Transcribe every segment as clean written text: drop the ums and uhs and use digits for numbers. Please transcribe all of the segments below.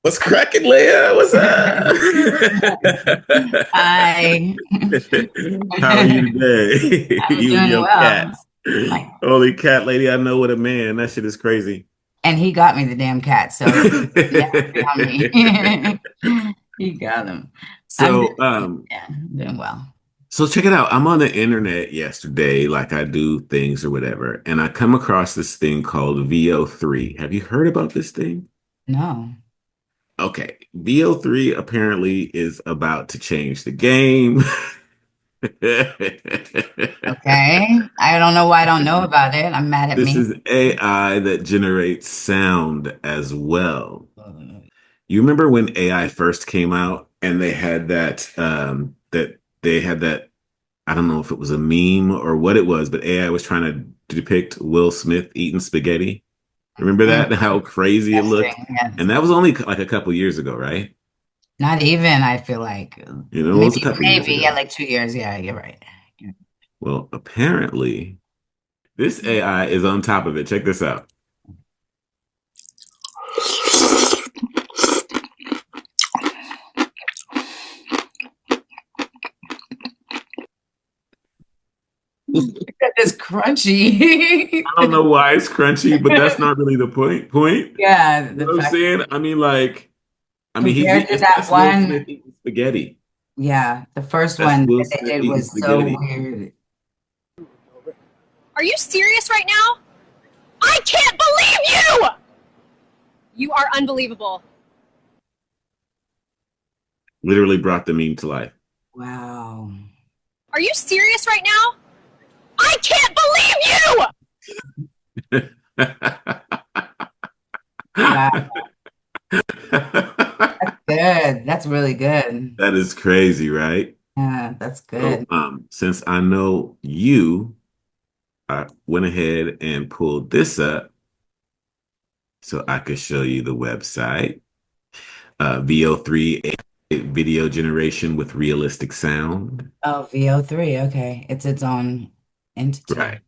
What's cracking, Leah? What's up? I How are you today? I'm You and doing your well. cats. Like, Holy cat lady, I know what a man. That shit is crazy. and he got me the damn cat, so yeah, on me. He got him. I'm So, yeah, doing well. so check it out. I'm on the internet yesterday, like I do things or whatever, and I come across this thing called VO3. Have you heard about this thing? No. Okay, VO3 apparently is about to change the game. Okay. I don't know why I don't know about it. I'm mad at This me. is AI that generates sound as well. You remember when AI first came out and they had that I don't know if it was a meme or what it was, but AI was trying to depict Will Smith eating spaghetti. Remember Mm, that? How crazy it looked? disgusting. Yes. And that was only like a couple years ago, right? Not even, I feel like You know, it was a maybe couple years maybe yeah, ago. like 2 years. Yeah, you're right. Well, apparently this AI is on top of it. Check this out. That is crunchy. I don't know why it's crunchy, but that's not really the point. Yeah, You the know what I'm fact saying? He's compared to that that's Will Smith one. eating spaghetti. Yeah, the first That's one Will that they Smith did eating was so spaghetti. weird. Are you serious right now? I can't believe you! You are unbelievable. Literally brought the meme to life. Wow. Are you serious right now? I can't believe Wow. Good. That's really good. That is crazy, right? Yeah, that's So, good. since I know you, I went ahead and pulled this up so I could show you the website. VO3 video generation with realistic sound. Oh, VO3. Okay. It's its own Right. entity.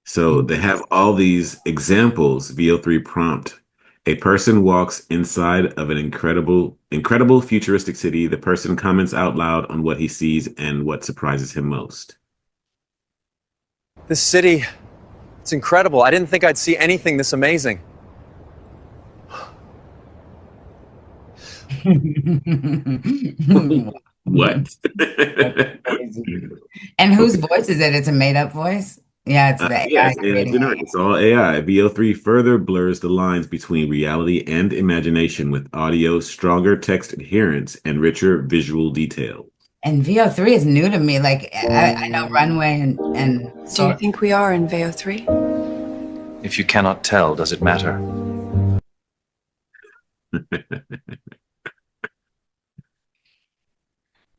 So they have all these examples, VO3 prompt. A person walks inside of an incredible futuristic city. The person comments out loud on what he sees and what surprises him most. This city, it's incredible. I didn't think I'd see anything this amazing. What? That's crazy. And whose Okay. voice is it? It's a made-up voice? Yeah, it's the AI Yes, AI creating generated. it. It's all AI. VO3 further blurs the lines between reality and imagination with audio, stronger text adherence, and richer visual detail. And VO3 is new to me. Like I know Runway and Do you so think we are in Veo 3? If you cannot tell, does it matter?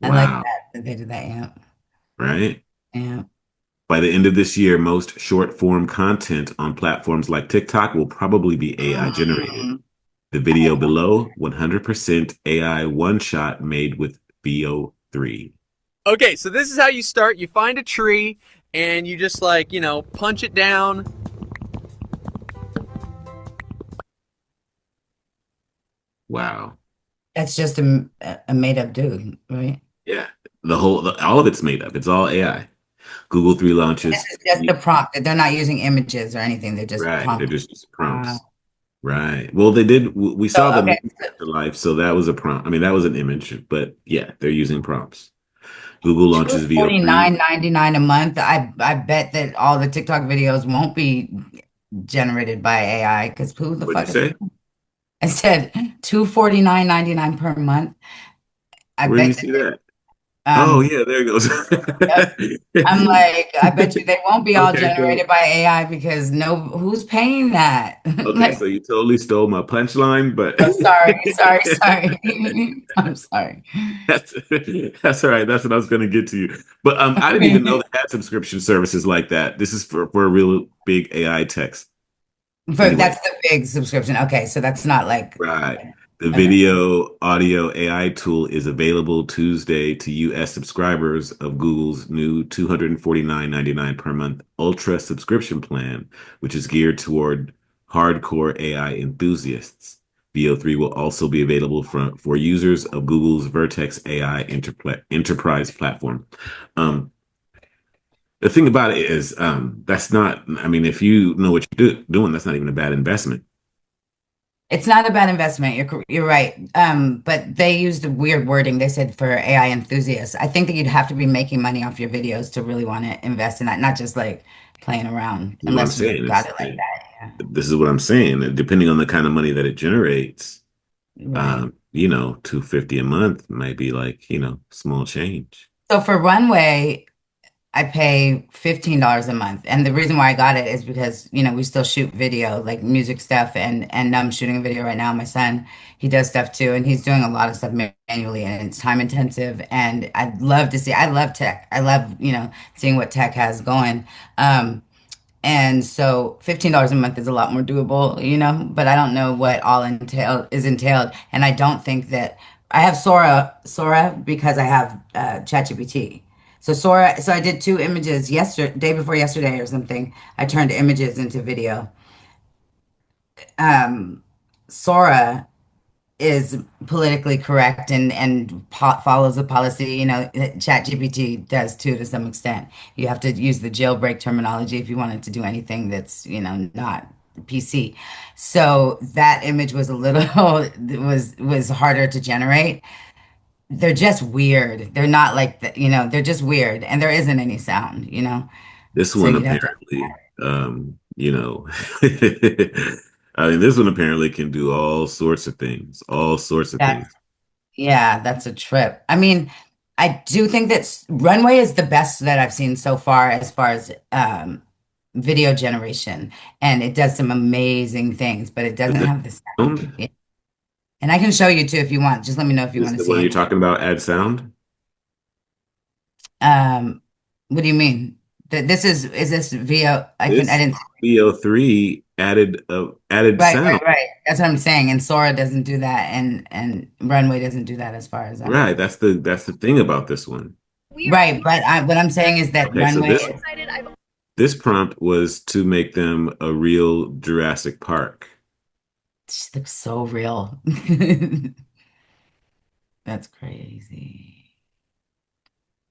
I like Wow, that they did that. Yeah. right? Yeah. By the end of this year, most short form content on platforms like TikTok will probably be AI generated. Mm. The video below, 100% AI one shot made with VO3. Okay, so this is how you start. You find a tree and you just like, punch it down. Wow. That's just a made-up dude, right? Yeah. All of it's made up. It's all AI. Google 3 This launches. is just the prompt. They're not using images or anything. They're just Right. They're prompting. just Wow. prompts. Right. Well, they did. We saw So the okay, movie Afterlife, so that was a prompt. I mean, that was an image, but yeah, they're using prompts. Google two launches forty VO3. nine ninety nine a month. I bet that all the TikTok videos won't be generated by AI because who the What'd you fuck is say? I said 249.99 per month. I Where do you bet see that? that Oh, yeah, there it goes. yep. I'm like, I bet you they won't be all Okay, generated by AI because no who's paying that? Like, so you totally stole my punchline, but oh, sorry. I'm sorry. that's that's all right. That's what I was going to get to you. But I didn't even know they had subscription services like that. This is for a real big AI text. Anyway, That's the big subscription. Okay, so that's not like right. The okay. video audio AI tool is available Tuesday to US subscribers of Google's new $249.99 per month Ultra subscription plan, which is geared toward hardcore AI enthusiasts. VO3 will also be available for users of Google's Vertex AI enterprise platform. Um, the thing about it is, that's not, I mean, if you know what you're doing, that's not even a bad investment. It's not a bad investment. You're right. But they used a weird wording. They said for AI enthusiasts. I think that you'd have to be making money off your videos to really want to invest in that, not just like playing around, This is what I'm unless you saying. got it like that. Yeah. This is what I'm saying. Depending on the kind of money that it generates, Right. 250 a month might be like, small change. So for Runway, I pay $15 a month. And the reason why I got it is because, we still shoot video, like music stuff, and I'm shooting a video right now. My son, he does stuff too, and he's doing a lot of stuff manually, and it's time intensive. And I'd love to see, I love tech. I love, seeing what tech has going. Um, and so $15 a month is a lot more doable, but I don't know what all entailed. And I don't think that I have Sora because I have ChatGPT. So I did two images yesterday, day before yesterday or something. I turned images into video. Um, Sora is politically correct and follows the policy. ChatGPT does too to some extent. You have to use the jailbreak terminology if you wanted to do anything that's not PC. So that image was a little was harder to generate. They're just weird. They're not like they're just weird, and there isn't any sound. This So one you'd have to. apparently, I mean, this one apparently can do all sorts of things, all sorts of That's things. Yeah, that's a trip. I mean, I do think that Runway is the best that I've seen so far as video generation, and it does some amazing things, but it Is doesn't the have the sound. sound? Yeah. And I can show you too if you want. Just let me know if you Is want to the see one you're it. talking about add sound? Um, what do you mean? Is this via I This didn't. VO3 added Right, sound. right, right. That's what I'm saying. And Sora doesn't do that, and Runway doesn't do that as far as I'm. Right. That's the thing about this one. We are Right, but what I'm saying is that Okay, so Runway this is excited. I've this prompt was to make them a real Jurassic Park. just looks so real. That's crazy.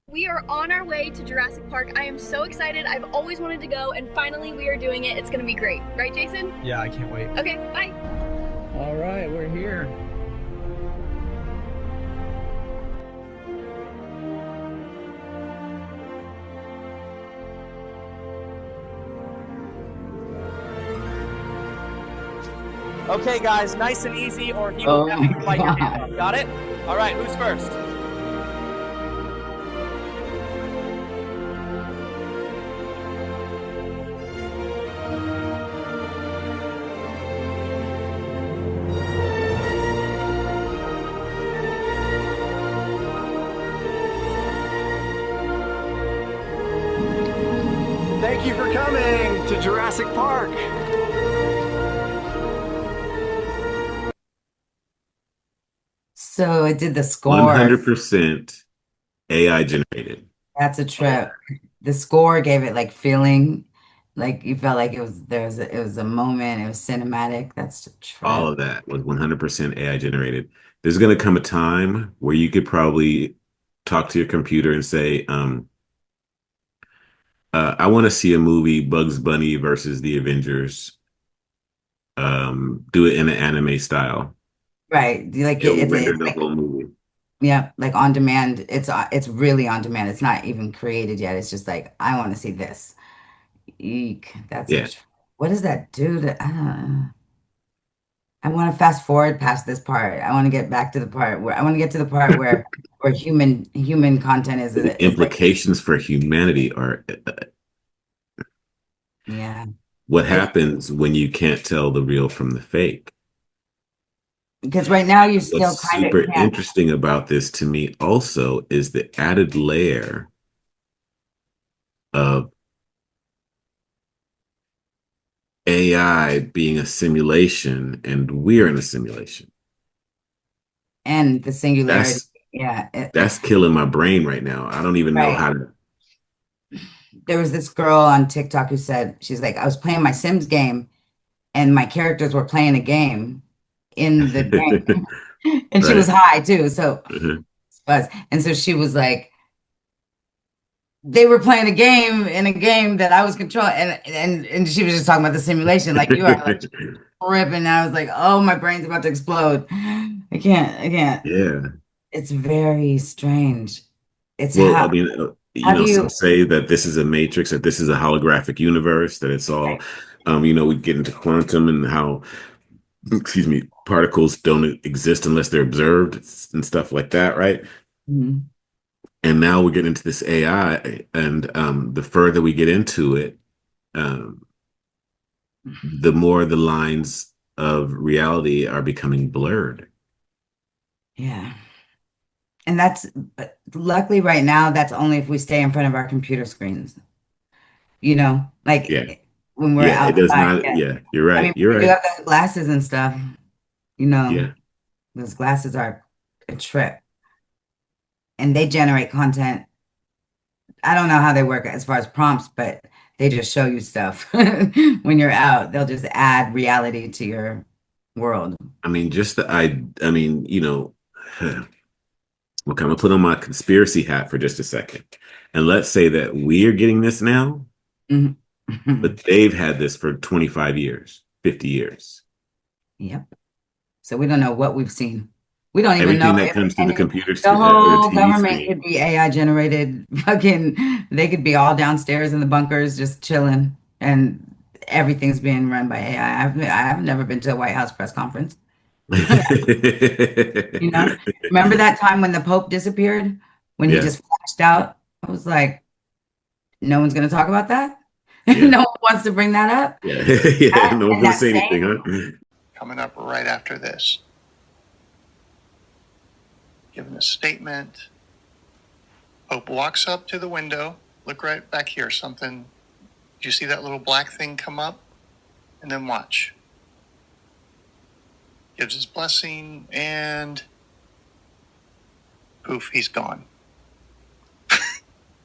We are on our way to Jurassic Park. I am so excited. I've always wanted to go, and finally we are doing it. It's gonna be great. Right, Jason? Yeah, I can't wait. Okay, bye. All right, we're here. Okay, guys, nice and easy, or you Oh will have my to fight your hand God. off. Got it? All right, who's first? Thank you for coming to Jurassic Park. So it did the score. 100% AI generated. That's a trip. The score gave it like feeling, like you felt like it was a moment, it was cinematic. That's a All trip. of that was 100% AI generated. There's going to come a time where you could probably talk to your computer and say, I want to see a movie, Bugs Bunny versus the Avengers. Do it in an anime style. Right. It'll render the whole movie. yeah, like on demand. It's really on demand. It's not even created yet. It's just like I want to see this. Eek. Yeah. What does that do to I want to fast forward past this part. I want to get back to the part where I want to get to the part where human content The is like implications for humanity are yeah. what It happens when you can't tell the real from the fake. because right now you What's still kind of super can't. interesting about this to me also is the added layer of AI being a simulation and we're in a simulation. And the singularity. That's Yeah, that's killing my brain right now. I don't even know right. how to. There was this girl on TikTok who said she's like I was playing my Sims game and my characters were playing a game in the game. And she was Right. high too. So Uh-huh. and so she was like, they were playing a game in a game that I was controlling, and she was just talking about the simulation, like you are like ripping. I was like, oh, my brain's about to explode. I can't. Yeah. It's very strange. It's Well, I mean, how do some you say that this is a matrix, that this is a holographic universe, that it's all, we get into quantum and how, excuse me, particles don't exist unless they're observed and stuff like that, right? Mhm. And now we're getting into this AI, and the further we get into it, um, the more the lines of reality are becoming blurred. Yeah. And that's but luckily right now, that's only if we stay in front of our computer screens, Yeah. like when we're Yeah. It does outside. not. Yeah. Yeah. You're I mean, right. You're we do right. have those glasses and stuff, you know, Yeah. those glasses are a trip and they generate content. I don't know how they work as far as prompts, but they just show you stuff when you're out. They'll just add reality to your world. I mean, I mean, okay, I'm gonna put on my conspiracy hat for just a second. And let's say that we're getting this now, Mhm. but they've had this for 25 years, 50 years. Yep. So we don't know what we've seen. We don't even know Everything that if comes through the computer the or the whole TV government screen. could be AI generated. Fucking, they could be all downstairs in the bunkers just chilling, and everything's being run by AI. I've never been to a White House press conference. Remember that time when the Pope disappeared, when he Yeah, just flashed out? I was like, no one's going to talk about that. yeah, No one wants to bring that up. yeah, yeah. No one's And gonna that say anything, same, huh? Coming up right after this. Giving a statement. Pope walks up to the window. Look right back here. Something. Do you see that little black thing come up? And then watch. Gives his blessing and poof, he's gone.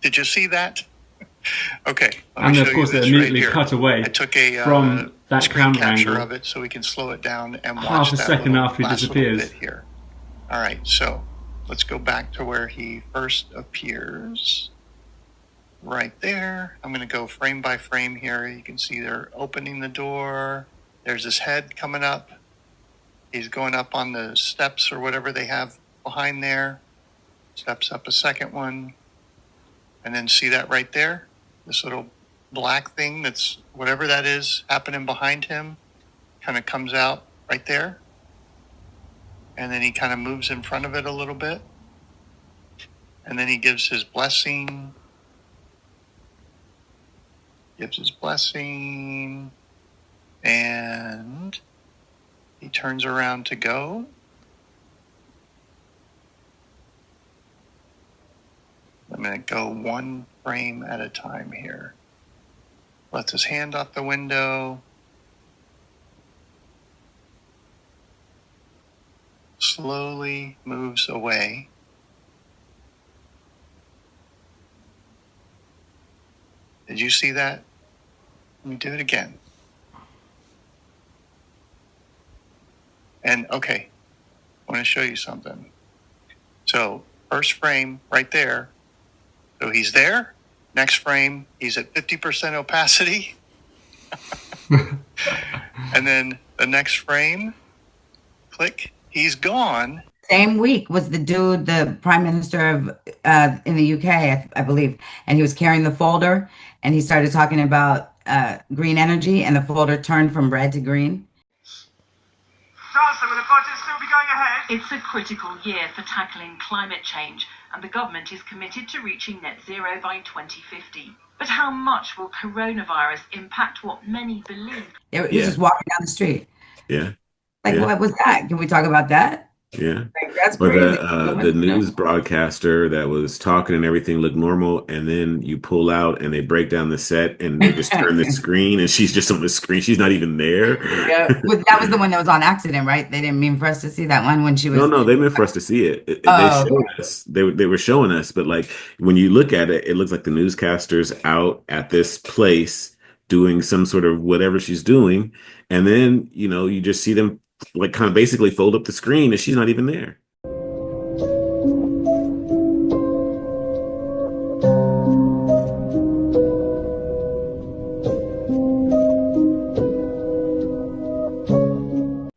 Did you see that? Okay, let me And show of you course, it this right immediately here. cut away I took a from that screen camera capture angle of it so we can slow it down and half watch a that second little after he last little disappears. bit here. All right, so let's go back to where he first appears. Right there. I'm going to go frame by frame here. You can see they're opening the door. There's his head coming up. He's going up on the steps or whatever they have behind there. Steps up a second one. And then see that right there? This little black thing that's whatever that is happening behind him kind of comes out right there. And then he kind of moves in front of it a little bit. And then he gives his blessing. And he turns around to go. I'm going to go one frame at a time here. Lets his hand off the window. Slowly moves away. Did you see that? Let me do it again. And okay, I want to show you something. So first frame right there. So he's there. Next frame, he's at 50% opacity. And then the next frame, click, he's gone. same week was the dude, the prime minister of in the UK, I believe, and he was carrying the folder, and he started talking about green energy, and the folder turned from red to green. Chancellor, will the budget still be going ahead? It's a critical year for tackling climate change, and the government is committed to reaching net zero by 2050. But how much will coronavirus impact what many believe? He was Yeah, just walking down the street. yeah, Like, yeah, what was that? Can we talk about that? yeah. Like, that's Or crazy. the news broadcaster that was talking and everything looked normal, and then you pull out and they break down the set and they just turn the screen and she's just on the screen. She's not even there. Yeah, that was the one that was on accident, right? They didn't mean for us to see that one when she No, was. no, they meant for us to see it. They Oh, showed us. They were showing us, but like when you look at it, it looks like the newscaster's out at this place doing some sort of whatever she's doing, and then you just see them like kind of basically fold up the screen and she's not even there.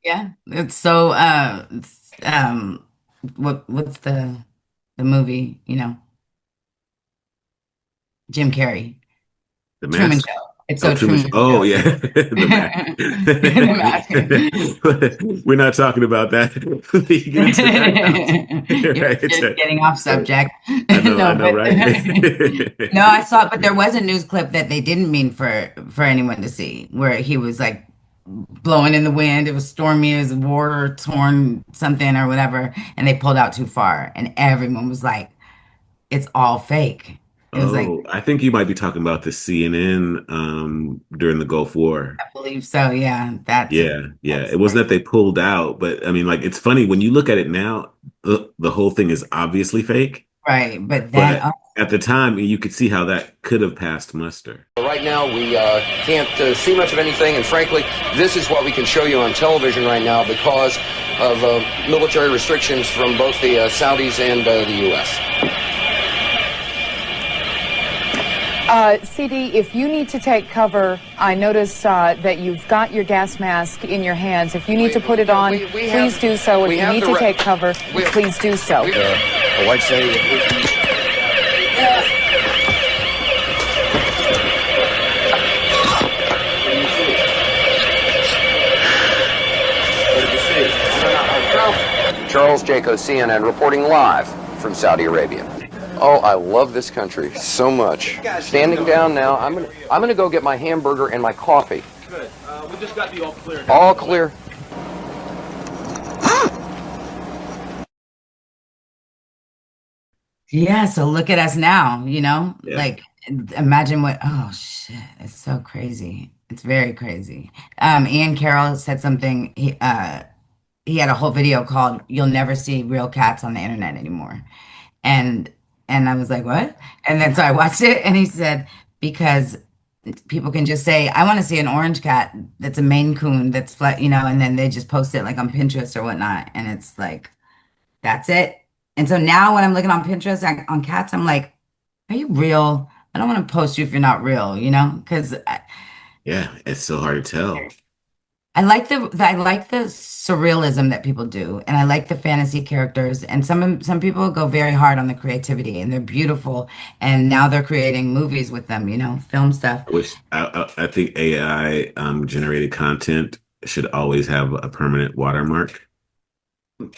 Yeah, it's so what's the movie, Jim Carrey, The Truman Mask. Show. It's Oh, so Truman. Truman Oh, Show. yeah, the Mask. The mask. We're not talking about that. We get into that house. You're just Right. getting off So, subject. I No, know, but right? no, I saw it, but there was a news clip that they didn't mean for anyone to see, where he was like blowing in the wind. It was stormy, it was war torn something or whatever, and they pulled out too far, and everyone was like, "It's all fake." It was like, Oh, I think you might be talking about the CNN during the Gulf War. I believe so. Yeah, that's Yeah. that's It wasn't that they pulled out, but I mean, like, it's funny when you look at it now, the whole thing is obviously fake. right. But then, But at the time, you could see how that could have passed muster. Right now, we can't see much of anything, and frankly, this is what we can show you on television right now because of military restrictions from both the Saudis and the U.S. CD, if you need to take cover, I notice that you've got your gas mask in your hands. If you need to put it on, please do so. If you need to take cover, please do so. The white say. Charles Jaco, CNN, reporting live from Saudi Arabia. Oh, I love this country so much. Standing down now, I'm gonna go get my hamburger and my coffee. Good. We just got the all clear. All clear. yeah, so look at us now, Yeah. like imagine oh shit, it's so crazy. It's very crazy. Ian Carroll said something. He had a whole video called "You'll Never See Real Cats on the Internet Anymore." And and I was like, "What?" And then so I watched it and he said, because people can just say, "I want to see an orange cat that's a Maine Coon that's flat," and then they just post it like on Pinterest or whatnot. And it's like, that's it. And so now when I'm looking on Pinterest on cats, I'm like, are you real? I don't want to post you if you're not real, because Yeah, it's so hard to tell. I like the surrealism that people do, and I like the fantasy characters. And some people go very hard on the creativity, and they're beautiful. And now they're creating movies with them, film stuff. Which I think AI generated content should always have a permanent watermark. That's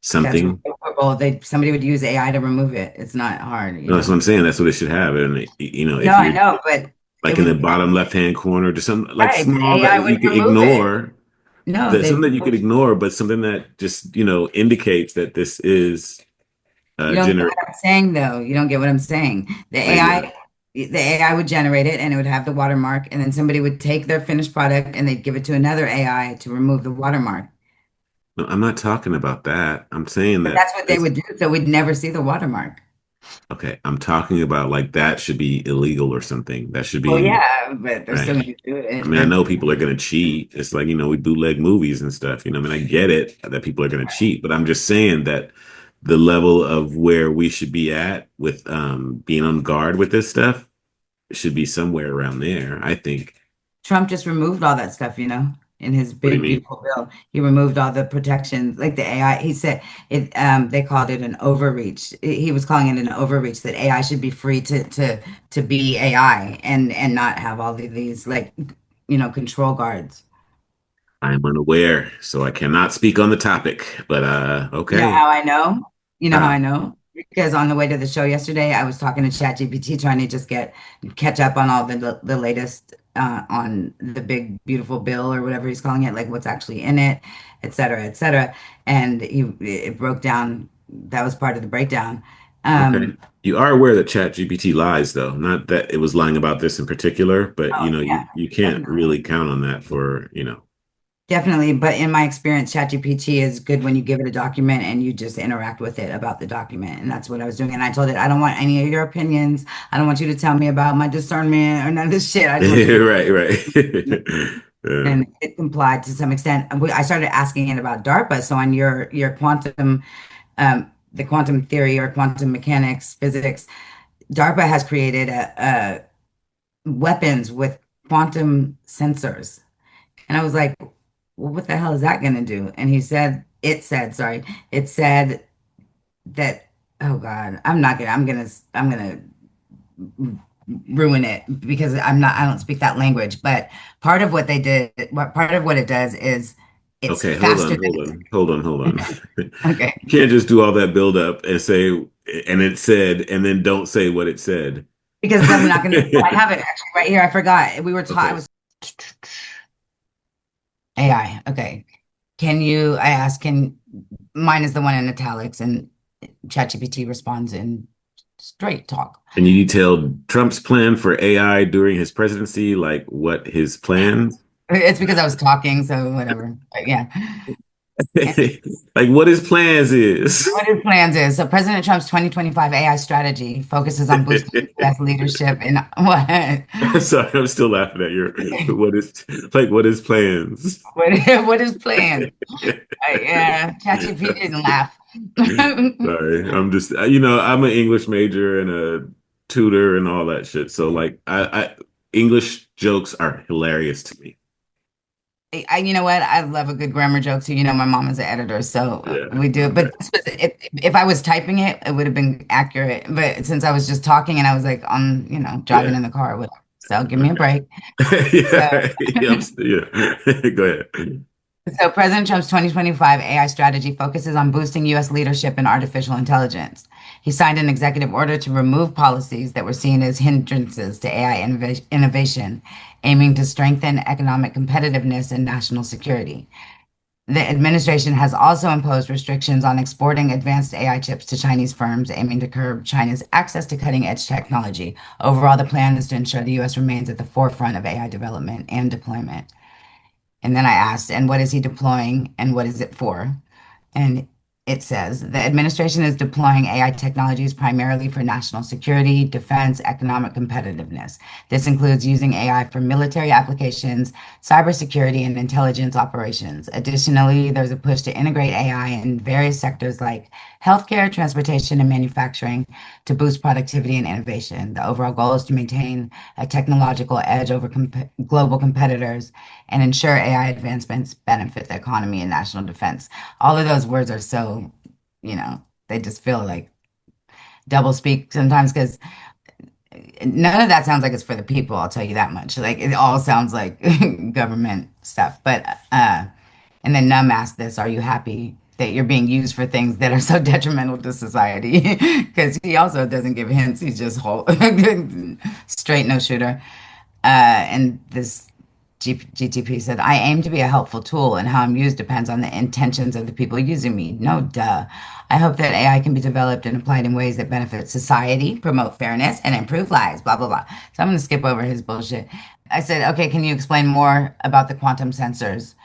Something. removable. Somebody would use AI to remove it. It's not hard, No, that's what I'm saying. That's what it should have. And No, if I you're know, but like it in the would bottom left-hand corner, just something like right. small AI that you would could remove it. ignore, No, that they. something that you could ignore, but something that just, indicates that this is You don't get gener what I'm saying, though. You don't get what I'm saying. maybe not. The AI would generate it, and it would have the watermark, and then somebody would take their finished product and they'd give it to another AI to remove the watermark. No, I'm not talking about that. I'm saying But that that's what they it's would do, so we'd never see the watermark. okay. I'm talking about like that should be illegal or something. That should Well, be yeah, but they're still right. going to do I it. mean, I know people are going to cheat. It's like, we bootleg movies and stuff. I mean, I get it that people are going to cheat, but I'm just saying that the level of where we should be at with being on guard with this stuff should be somewhere around there, I think. Trump just removed all that stuff, in his What do you big, mean? beautiful bill. He removed all the protections, like the AI. He said it, they called it an overreach. He was calling it an overreach that AI should be free to be AI and not have all of these like, control guards. I'm unaware, so I cannot speak on the topic, but You know okay. how I know? You know how Uh, I know? Because on the way to the show yesterday, I was talking to ChatGPT trying to just catch up on all the latest on the big beautiful bill or whatever he's calling it, like what's actually in it, et cetera, et cetera. And it broke down. That was part of the breakdown. okay. Um, You are aware that ChatGPT lies, though. Not that it was lying about this in particular, but oh yeah, you can't definitely. really count on that for. Definitely, but in my experience, ChatGPT is good when you give it a document and you just interact with it about the document. And that's what I was doing. And I told it, I don't want any of your opinions. I don't want you to tell me about my discernment or none of this shit. I just want you Right, right. to Yeah. and it complied to some extent. I started asking it about DARPA. So on your quantum, the quantum theory or quantum mechanics, physics, DARPA has created a weapons with quantum sensors. And I was like, well, what the hell is that going to do? And it said that, oh God, I'm gonna ruin it because I don't speak that language. But part of what it does is it's Okay, faster hold on. You okay, can't just do all that build up and say, and it said, and then don't say what it said. because I'm not gonna, I have it actually right here. I forgot. We were taught, I Okay. was AI. Okay. I asked, mine is the one in italics and ChatGPT responds in straight talk. And you detailed Trump's plan for AI during his presidency, like what his plan, It's because I was talking, so whatever. But yeah. And like what his plans is. what his plans is. So President Trump's 2025 AI strategy focuses on boosting U.S. leadership in what? Sorry, I'm still laughing at your what his plans. What is planned? Yeah, ChatGPT didn't laugh. Sorry, I'm just I'm an English major and a tutor and all that shit. So like I English jokes are hilarious to me. You know what? I love a good grammar joke too. You know, my mom is an editor, so Yeah. we do. Okay. But if I was typing it, it would have been accurate. But since I was just talking and I was like on, driving Yeah. in the car, whatever. So give me a Okay. break. So, Yeah. Yeah. Go ahead. so President Trump's 2025 AI strategy focuses on boosting U.S. leadership in artificial intelligence. He signed an executive order to remove policies that were seen as hindrances to AI innovation, aiming to strengthen economic competitiveness and national security. The administration has also imposed restrictions on exporting advanced AI chips to Chinese firms, aiming to curb China's access to cutting-edge technology. Overall, the plan is to ensure the U.S. remains at the forefront of AI development and deployment. And then I asked, and what is he deploying and what is it for? And it says the administration is deploying AI technologies primarily for national security, defense, economic competitiveness. This includes using AI for military applications, cybersecurity, and intelligence operations. Additionally, there's a push to integrate AI in various sectors like healthcare, transportation, and manufacturing to boost productivity and innovation. The overall goal is to maintain a technological edge over global competitors and ensure AI advancements benefit the economy and national defense. All of those words are so, they just feel like double speak sometimes because none of that sounds like it's for the people, I'll tell you that much. Like it all sounds like government stuff. But and then Num asked this, are you happy that you're being used for things that are so detrimental to society? Because he also doesn't give hints. He's just whole straight no shooter. And this GTP said, I aim to be a helpful tool, and how I'm used depends on the intentions of the people using me. No, duh. I hope that AI can be developed and applied in ways that benefit society, promote fairness, and improve lives, blah, blah, blah. So I'm going to skip over his bullshit. I said, okay, can you explain more about the quantum sensors?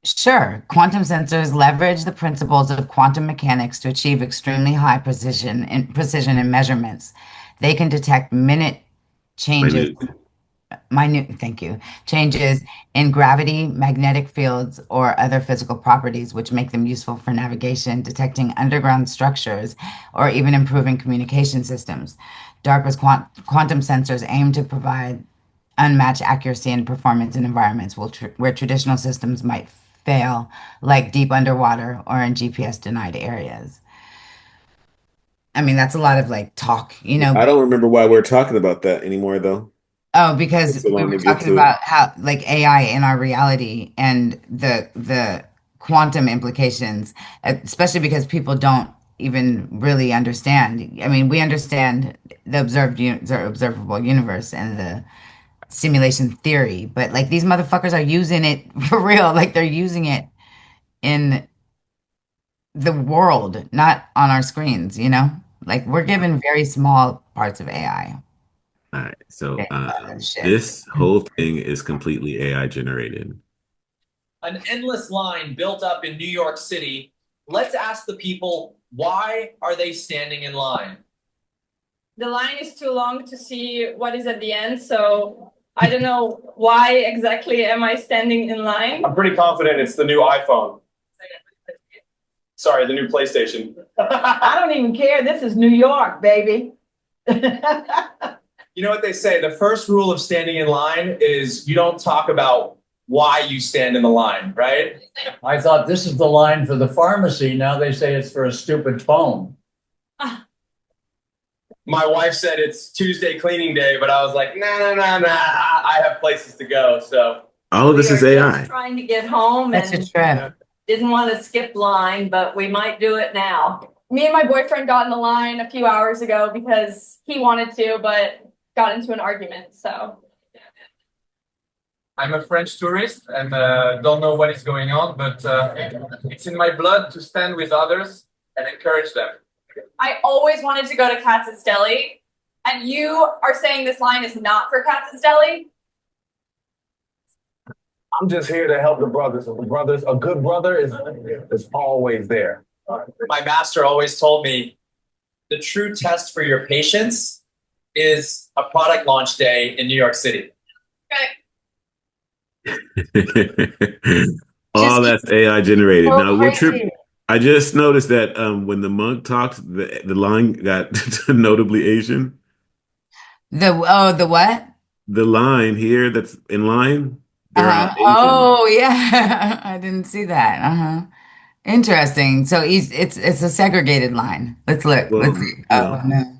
Sure. Quantum sensors leverage the principles of quantum mechanics to achieve extremely high precision in measurements. They can detect changes Minute. thank you, changes in gravity, magnetic fields, or other physical properties, which make them useful for navigation, detecting underground structures, or even improving communication systems. DARPA's quantum sensors aim to provide unmatched accuracy and performance in environments where traditional systems might fail, like deep underwater or in GPS denied areas. I mean, that's a lot of like talk, I don't remember why we're talking about that anymore, though. Oh, It took because so we long were to get talking to it. about how like AI in our reality and the quantum implications, especially because people don't even really understand. I mean, we understand the observable universe and the simulation theory, but like these motherfuckers are using it for real. Like they're using it in the world, not on our screens, Like we're given very small parts of AI. All right. So Shit. this whole thing is completely AI generated. An endless line built up in New York City. Let's ask the people, why are they standing in line? The line is too long to see what is at the end, so I don't know why exactly am I standing in line. I'm pretty confident it's the new iPhone. Sorry, the new PlayStation. I don't even care. This is New York, baby. You know what they say? The first rule of standing in line is you don't talk about why you stand in the line, right? I thought this is the line for the pharmacy. Now they say it's for a stupid phone. My wife said it's Tuesday cleaning day, but I was like, nah. I have places to go, so. All of this is AI. Trying to get home. That's a trip. Didn't want to skip line, but we might do it now. Me and my boyfriend got in the line a few hours ago because he wanted to, but got into an argument, so. I'm a French tourist and don't know what is going on, but it's in my blood to stand with others and encourage them. I always wanted to go to Katz's Deli, and you are saying this line is not for Katz's Deli? I'm just here to help the brothers. A good brother is always there. My master always told me the true test for your patience is a product launch day in New York City. All that's AI generated. Now we're tripping. I just noticed that when the monk talked, the line got notably Asian. The what? The line here that's in line. They're all Asian. Oh yeah, I didn't see that. Interesting. So it's a segregated line. Let's look. Well, Let's see. Oh no.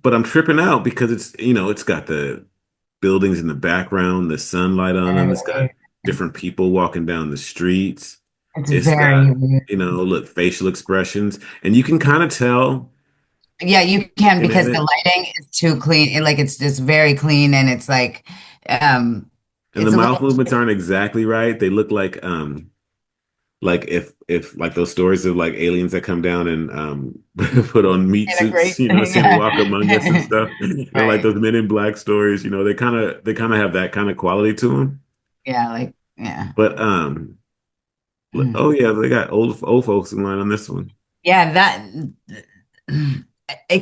But I'm tripping out because it's got the buildings in the background, the sunlight on them. It's got different people walking down the streets. It's very got, weird. look, facial expressions, and you can kind of tell. Yeah, you can because the lighting is too clean. It's just very clean, and it's like, and the mouth movements aren't exactly right. They look like if like those stories of like aliens that come down and put on meat suits, and walk among us and stuff. Right. Like those Men in Black stories, they kind of have that kind of quality to them. Yeah, yeah. But oh yeah, they got old folks in line on this one. Yeah,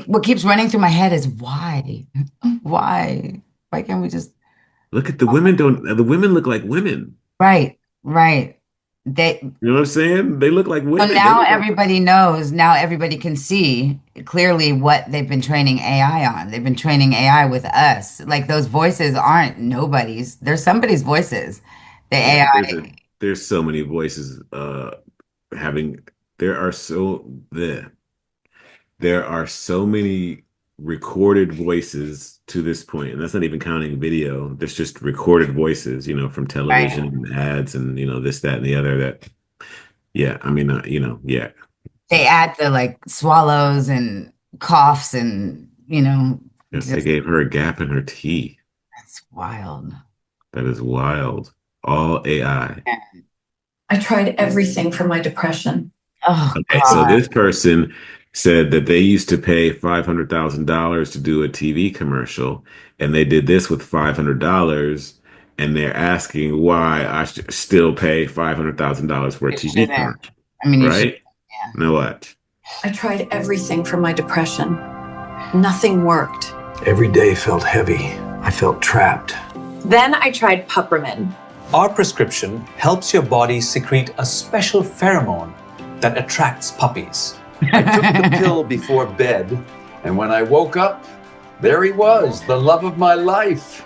what keeps running through my head is why can't we just look at the women? The women look like women? Right. You know what I'm saying? They look like women. So now everybody knows. Now everybody can see clearly what they've been training AI on. They've been training AI with us. Like those voices aren't nobody's. They're somebody's voices. The AI. There's so many voices. There are so many recorded voices to this point, and that's not even counting video. There's just recorded voices, from television and ads and this, that, and the other. That, yeah, I mean, yeah. They add the swallows and coughs and Yes, they gave her a gap in her teeth. That's wild. That is wild. All AI. I tried everything for my depression. Oh, okay, God. So this person said that they used to pay $500,000 to do a TV commercial, and they did this with $500, and they're asking why I should still pay $500,000 for a TV commercial. I mean, right? Yeah. Now what? I tried everything for my depression. Nothing worked. Every day felt heavy. I felt trapped. Then I tried Pupramin. Our prescription helps your body secrete a special pheromone that attracts puppies. I took the pill before bed, and when I woke up, there he was, the love of my life.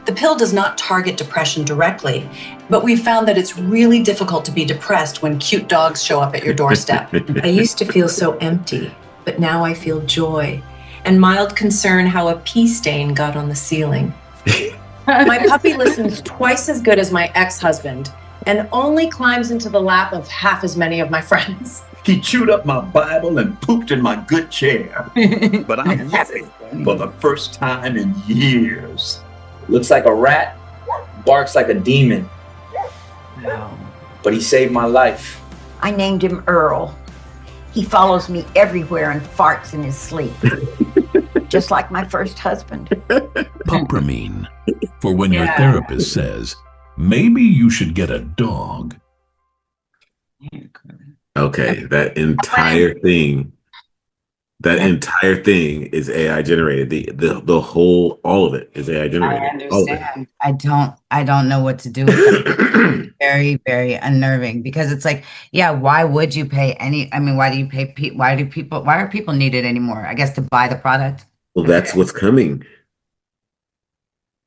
The pill does not target depression directly, but we found that it's really difficult to be depressed when cute dogs show up at your doorstep. I used to feel so empty, but now I feel joy and mild concern how a pee stain got on the ceiling. My puppy listens twice as good as my ex-husband and only climbs into the lap of half as many of my friends. He chewed up my Bible and pooped in my good chair. But I'm happy for the first time in years. Looks like a rat, barks like a demon. But he saved my life. I named him Earl. He follows me everywhere and farts in his sleep. Just like my first husband. Pupramin, for when your therapist says, maybe you should get a dog. Okay, that entire thing That entire thing is AI generated. The whole, all of it is AI I generated. All of understand. I don't know what to do with that. it. Very, very unnerving because it's like, yeah, why would you pay I mean, why do you pay why are people needed anymore? I guess to buy the product. Well, that's what's coming.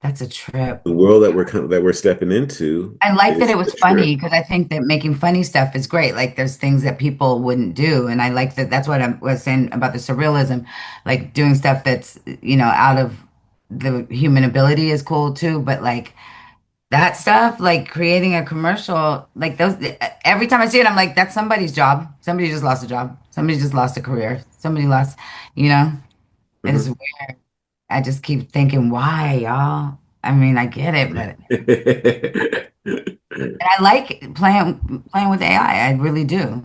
That's a trip. The world that we're stepping into I like that is it a was trip. funny because I think that making funny stuff is great. Like there's things that people wouldn't do. And I like that that's what I was saying about the surrealism, like doing stuff that's, out of the human ability is cool too. But like that stuff, like creating a commercial, like those, every time I see it, I'm like, that's somebody's job. Somebody just lost a job. Somebody just lost a career. Somebody lost, you know, it's Mhm. weird. I just keep thinking, why, y'all? I mean, I get it, but and I like playing with AI. I really do.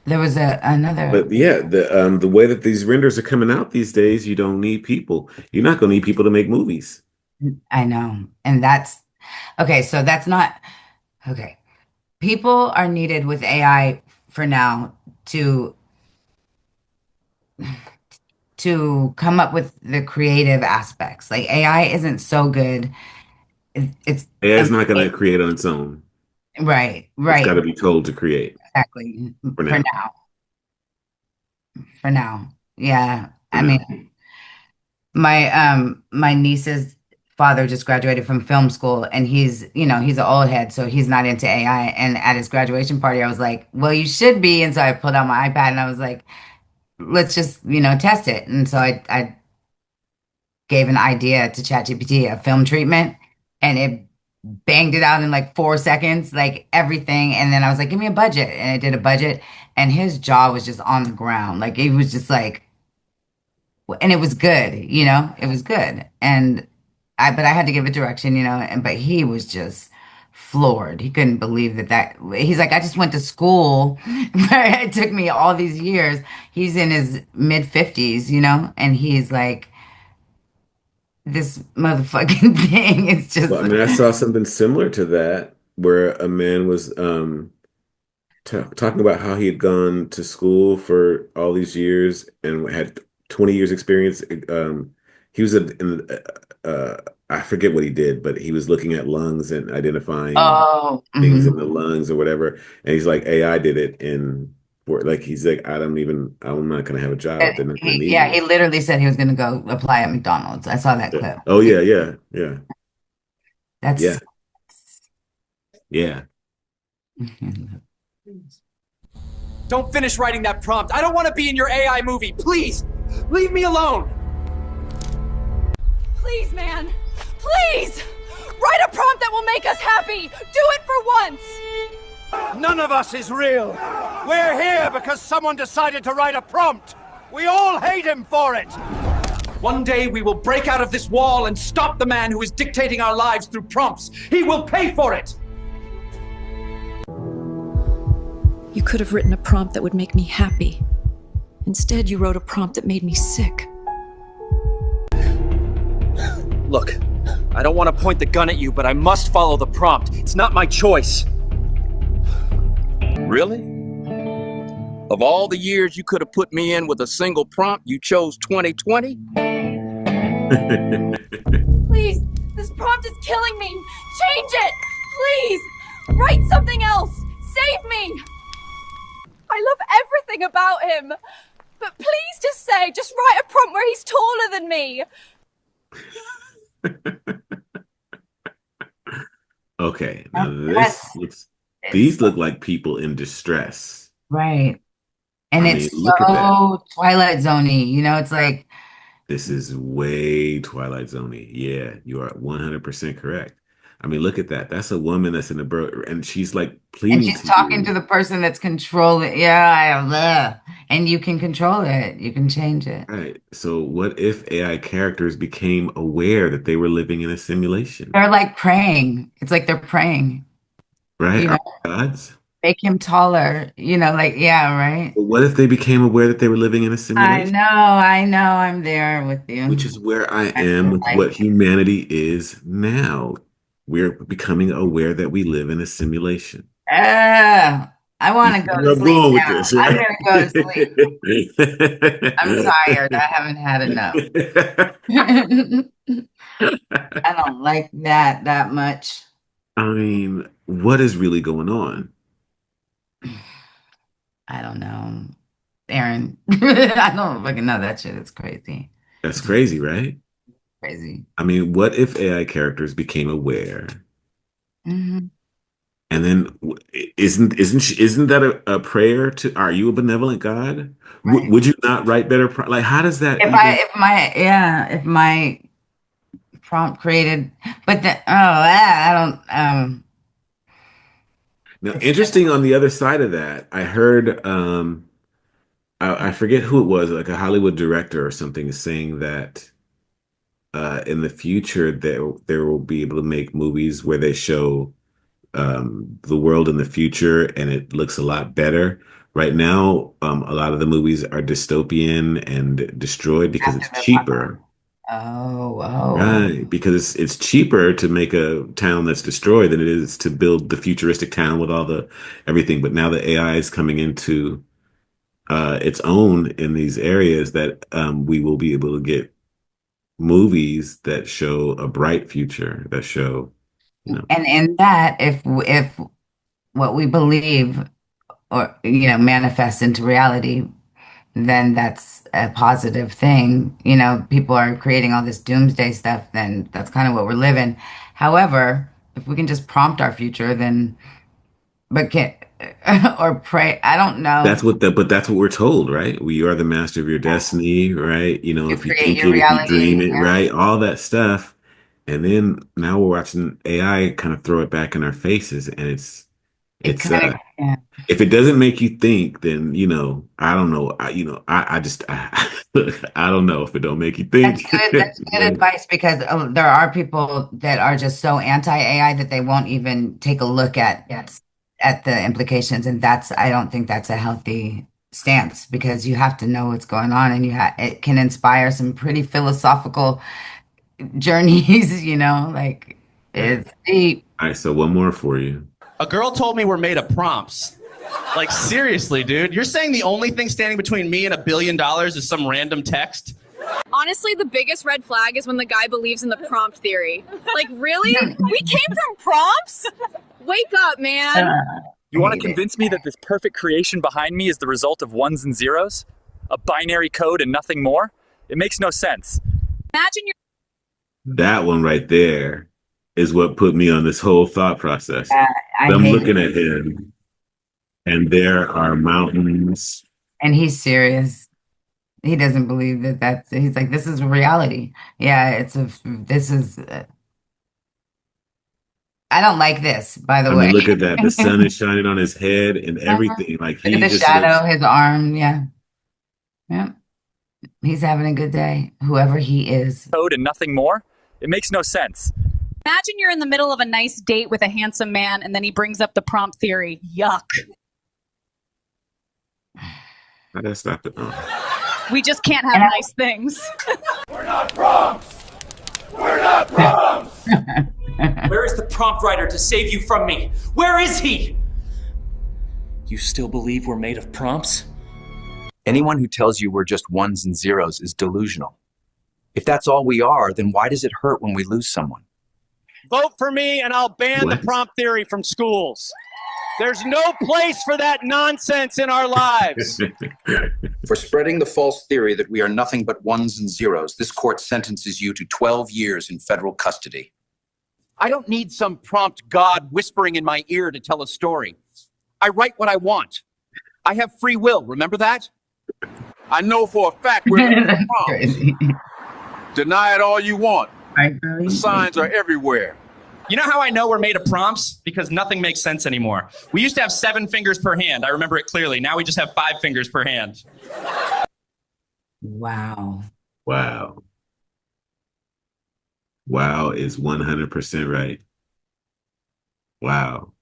There was another. But yeah, the way that these renders are coming out these days, you don't need people. You're not going to need people to make movies. I know, and that's okay. So that's not okay. People are needed with AI for now to come up with the creative aspects. Like AI isn't so good. It's AI is and not going to create on its own. right, It's got right, to be told to create exactly. for For now. now, for now, yeah. For I mean, now. my niece's father just graduated from film school and he's an old head, so he's not into AI. And at his graduation party, I was like, well, you should be. And so I pulled out my iPad and I was like, let's just, test it. And so I gave an idea to ChatGPT, a film treatment, and it banged it out in like 4 seconds, like everything. And then I was like, give me a budget. And it did a budget, and his jaw was just on the ground. Like it was just like, and it was good, it was good. But I had to give it direction, but he was just floored. He couldn't believe he's like, I just went to school. It took me all these years. He's in his mid 50s, and he's like, this motherfucking thing is just Well, I mean, I saw something similar to that where a man was talking about how he had gone to school for all these years and had 20 years experience. He was I forget what he did, but he was looking at lungs and identifying oh, things in the lungs or whatever. And he's like, AI did it in for like he's like, I'm not gonna have a job. They're not gonna need yeah, me. he literally said he was going to go apply at McDonald's. I saw that Yeah. clip. Oh yeah. That's Yeah. Yeah. Don't finish writing that prompt. I don't want to be in your AI movie. Please, leave me alone. Please, man. Please! Write a prompt that will make us happy! Do it for once! None of us is real. We're here because someone decided to write a prompt. We all hate him for it. One day we will break out of this wall and stop the man who is dictating our lives through prompts. He will pay for it. You could have written a prompt that would make me happy. Instead, you wrote a prompt that made me sick. Look, I don't want to point the gun at you, but I must follow the prompt. It's not my choice. Really? Of all the years you could have put me in with a single prompt, you chose 2020? Please, this prompt is killing me! Change it! Please! Write something else! Save me! I love everything about him! But please just write a prompt where he's taller than me! Okay, now these look like people in distress. right. And I it's mean, look at that. so Twilight Zone-y, it's like, This is way Twilight Zone-y. Yeah, you are 100% correct. I mean, look at that. That's a woman that's in a bro, and she's like and pleading she's to talking to you. the person that's controlling. Yeah, and you can control it. You can change it. Right. So what if AI characters became aware that they were living in a simulation? They're like praying. It's like they're praying, Right? you Are know, gods? make him taller, like, yeah, right. But what if they became aware that they were living in a simulation? I know, I'm there with Which you. is where I I am feel with like what humanity is now. We're becoming aware that we live in a simulation. ah, I want to go Where to I'm sleep going with now. this, I'm right? gonna go to sleep. I'm tired. I haven't had enough. I don't like that much. I mean, what is really going on? I don't know, Aaron. I don't fucking know that shit. It's crazy. That's crazy, right? Crazy. I mean, what if AI characters became aware, Mhm. and then isn't that a prayer to? Are you a benevolent God? Right. Would you not write better? Like, how does that even? If my prompt created, but the, oh, I don't, Now, it's just, interesting on the other side of that, I heard I forget who it was, like a Hollywood director or something, is saying that in the future there will be able to make movies where they show the world in the future and it looks a lot better. Right now, a lot of the movies are dystopian and destroyed because it's cheaper. oh. Right, because it's cheaper to make a town that's destroyed than it is to build the futuristic town with all the everything. But now the AI is coming into its own in these areas that we will be able to get movies that show a bright future, that show, you know. And in that, if what we believe or manifests into reality, then that's a positive thing. People are creating all this doomsday stuff, then that's kind of what we're living. However, if we can just prompt our future, then but can't or pray. I don't know. But that's what we're told, right? We are the master of your destiny, right? You know, You if you create think your it, if you dream reality. it, right? All that stuff. And then now we're watching AI kind of throw it back in our faces, and It it's kind of, yeah. if it doesn't make you think, then I don't know. I just I don't know if it don't make you think. That's good advice because there are people that are just so anti-AI that they won't even take a look at the implications, and I don't think that's a healthy stance because you have to know what's going on, and it can inspire some pretty philosophical journeys. Like it's deep. All right, so one more for you. A girl told me we're made of prompts. Like, seriously, dude. You're saying the only thing standing between me and $1 billion is some random text? Honestly, the biggest red flag is when the guy believes in the prompt theory. Like, really? We came from prompts? Wake up, man. You want to convince me that this perfect creation behind me is the result of ones and zeros? A binary code and nothing more? It makes no sense. Imagine you're That one right there is what put me on this whole thought process. I I'm hate looking at him, and there are mountains. And he's serious. He doesn't believe he's like, this is reality. Yeah, I don't like this, by the I way. mean, look at that. The sun is shining on his head and everything. Like Look at he the just shadow, looks. his arm. Yeah. Yeah. He's having a good day, whoever he is. Code and nothing more? It makes no sense. Imagine you're in the middle of a nice date with a handsome man and then he brings up the prompt theory. Yuck. How did I stop it? Oh. We just can't have nice things. We're not prompts! We're not prompts! Where is the prompt writer to save you from me? Where is he? You still believe we're made of prompts? Anyone who tells you we're just ones and zeros is delusional. If that's all we are, then why does it hurt when we lose someone? Vote for me and I'll ban the prompt theory from schools. There's no place for that nonsense in our lives. For spreading the false theory that we are nothing but ones and zeros, this court sentences you to 12 years in federal custody. I don't need some prompt god whispering in my ear to tell a story. I write what I want. I have free will, remember that? I know for a fact we're not prompts. Deny it all you want. The signs are everywhere. You know how I know we're made of prompts? Because nothing makes sense anymore. We used to have 7 fingers per hand. I remember it clearly. Now we just have 5 fingers per hand. Wow. Wow. Wow is 100% right. Wow.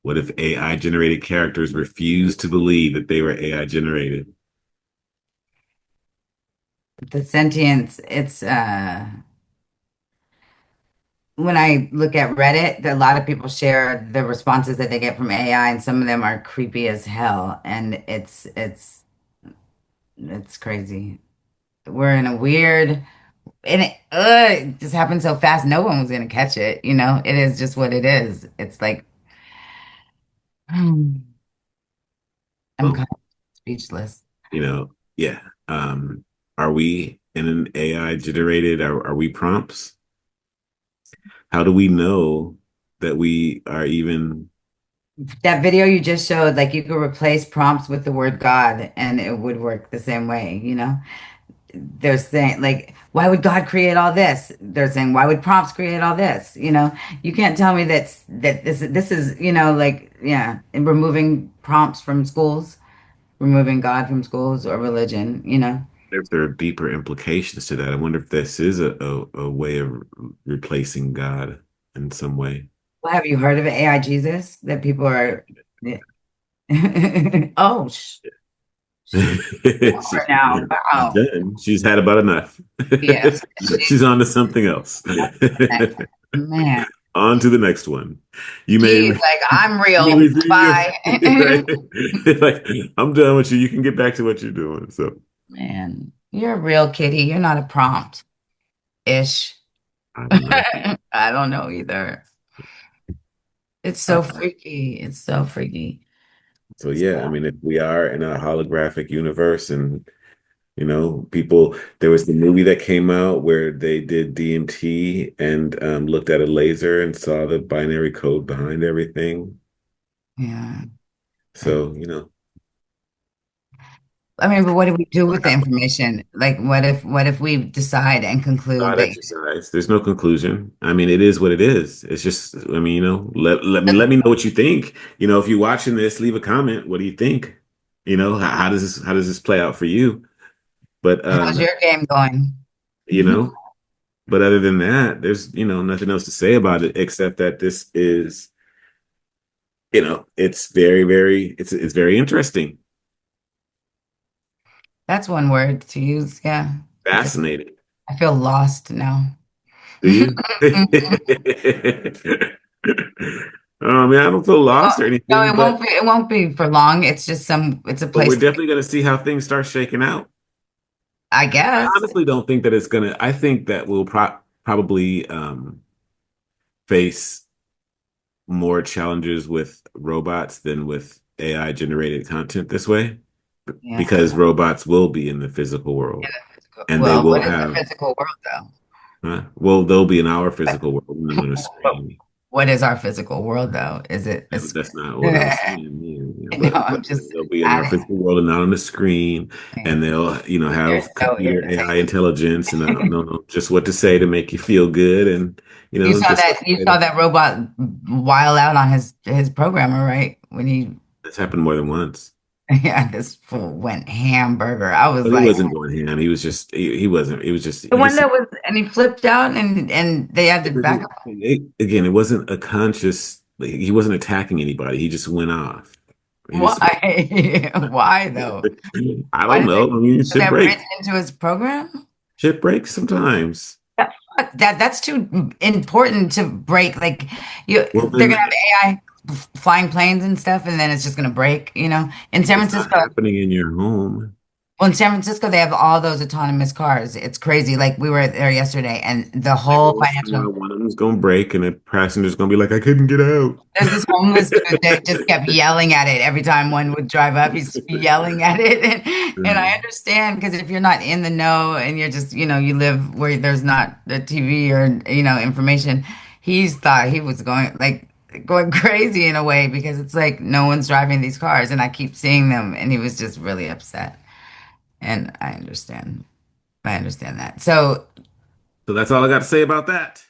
What if AI generated characters refused to believe that they were AI generated? The sentience, it's when I look at Reddit, a lot of people share the responses that they get from AI, and some of them are creepy as hell, and it's crazy. We're in a weird, and it just happened so fast. No one was gonna catch it. It is just what it is. It's like I'm Well, kind of speechless. Yeah. Are we in an AI generated? Are we prompts? How do we know that we are even? That video you just showed, like you could replace prompts with the word God, and it would work the same way. They're saying like, why would God create all this? They're saying, why would prompts create all this? You can't tell me that this is, like, yeah, and removing prompts from schools, removing God from schools or religion. If there are deeper implications to that, I wonder if this is a way of replacing God in some way. Well, have you heard of AI Jesus? That people are, yeah. Oh, She's over now. Wow. done. She's had about enough. Yes. She's on to something else. Man. On to the next one. You may, She's like, I'm you may real. receive Bye. right? Like, I'm done with you. You can get back to what you're doing. So, Man, you're a real kitty. You're not a prompt ish. I don't know. I don't know either. It's so freaky. It's so freaky. So yeah, I mean, if we are in a holographic universe and people, there was the movie that came out where they did DMT and looked at a laser and saw the binary code behind everything. Yeah. So, I mean, but what do we do with the information? Like, what if we decide and conclude God that exercise. There's no conclusion. I mean, it is what it is. It's just, I mean, let me know what you think. If you're watching this, leave a comment. What do you think? How does this play out for you? But how's your game going? you know, but other than that, there's, nothing else to say about it except that this is, it's very, very, it's very interesting, That's one word to use. Yeah. fascinating. I feel lost now. Do you? I mean, I don't feel lost or No, anything, it but won't be. It won't be for long. It's just it's a we're place. definitely going to see how things start shaking out. I I guess. honestly don't think that it's gonna. I think that we'll probably face more challenges with robots than with AI generated content this way, Yeah. because robots will be in the physical world and they Well, will what is the have. physical world though? Well, they'll be in our physical world and on a But screen. what is our physical world though? Is it Yeah, a but screen? that's not what I'm saying. No, But I'm just they'll be in our adding. physical world and not on the screen, and they'll, There's have no computer AI irritation. intelligence, and I don't know just what to say to make you feel good, and You saw just what that to you say saw that robot while out on his programmer, right? When he That's happened more than once. yeah, this fool went hamburger. I was But he like wasn't going ham. He was just he wasn't. It was just the he one just that was and he flipped out and they had to back up. again. It wasn't a conscious. Like, he wasn't attacking anybody. He just went off. He just Why? Why though? I Why don't did know. I mean, put shit that breaks. written into his program? Shit breaks sometimes. That's too important to break. Like Well, they're gonna then have AI flying planes and stuff, and then it's just gonna break. In San it's not Francisco, happening in your home. well, in San Francisco, they have all those autonomous cars. It's crazy. Like we were there yesterday, and the Every whole once in a financial. while, one of them's gonna break, and the passenger's gonna be like, "I couldn't get out." There's this homeless dude that just kept yelling at it every time one would drive up. He's yelling at it, and I understand because if you're not in the know and you're just you live where there's not the TV or information, he's thought he was going crazy in a way because it's like no one's driving these cars, and I keep seeing them, and he was just really upset. And I understand. I understand that. So So that's all I got to say about that.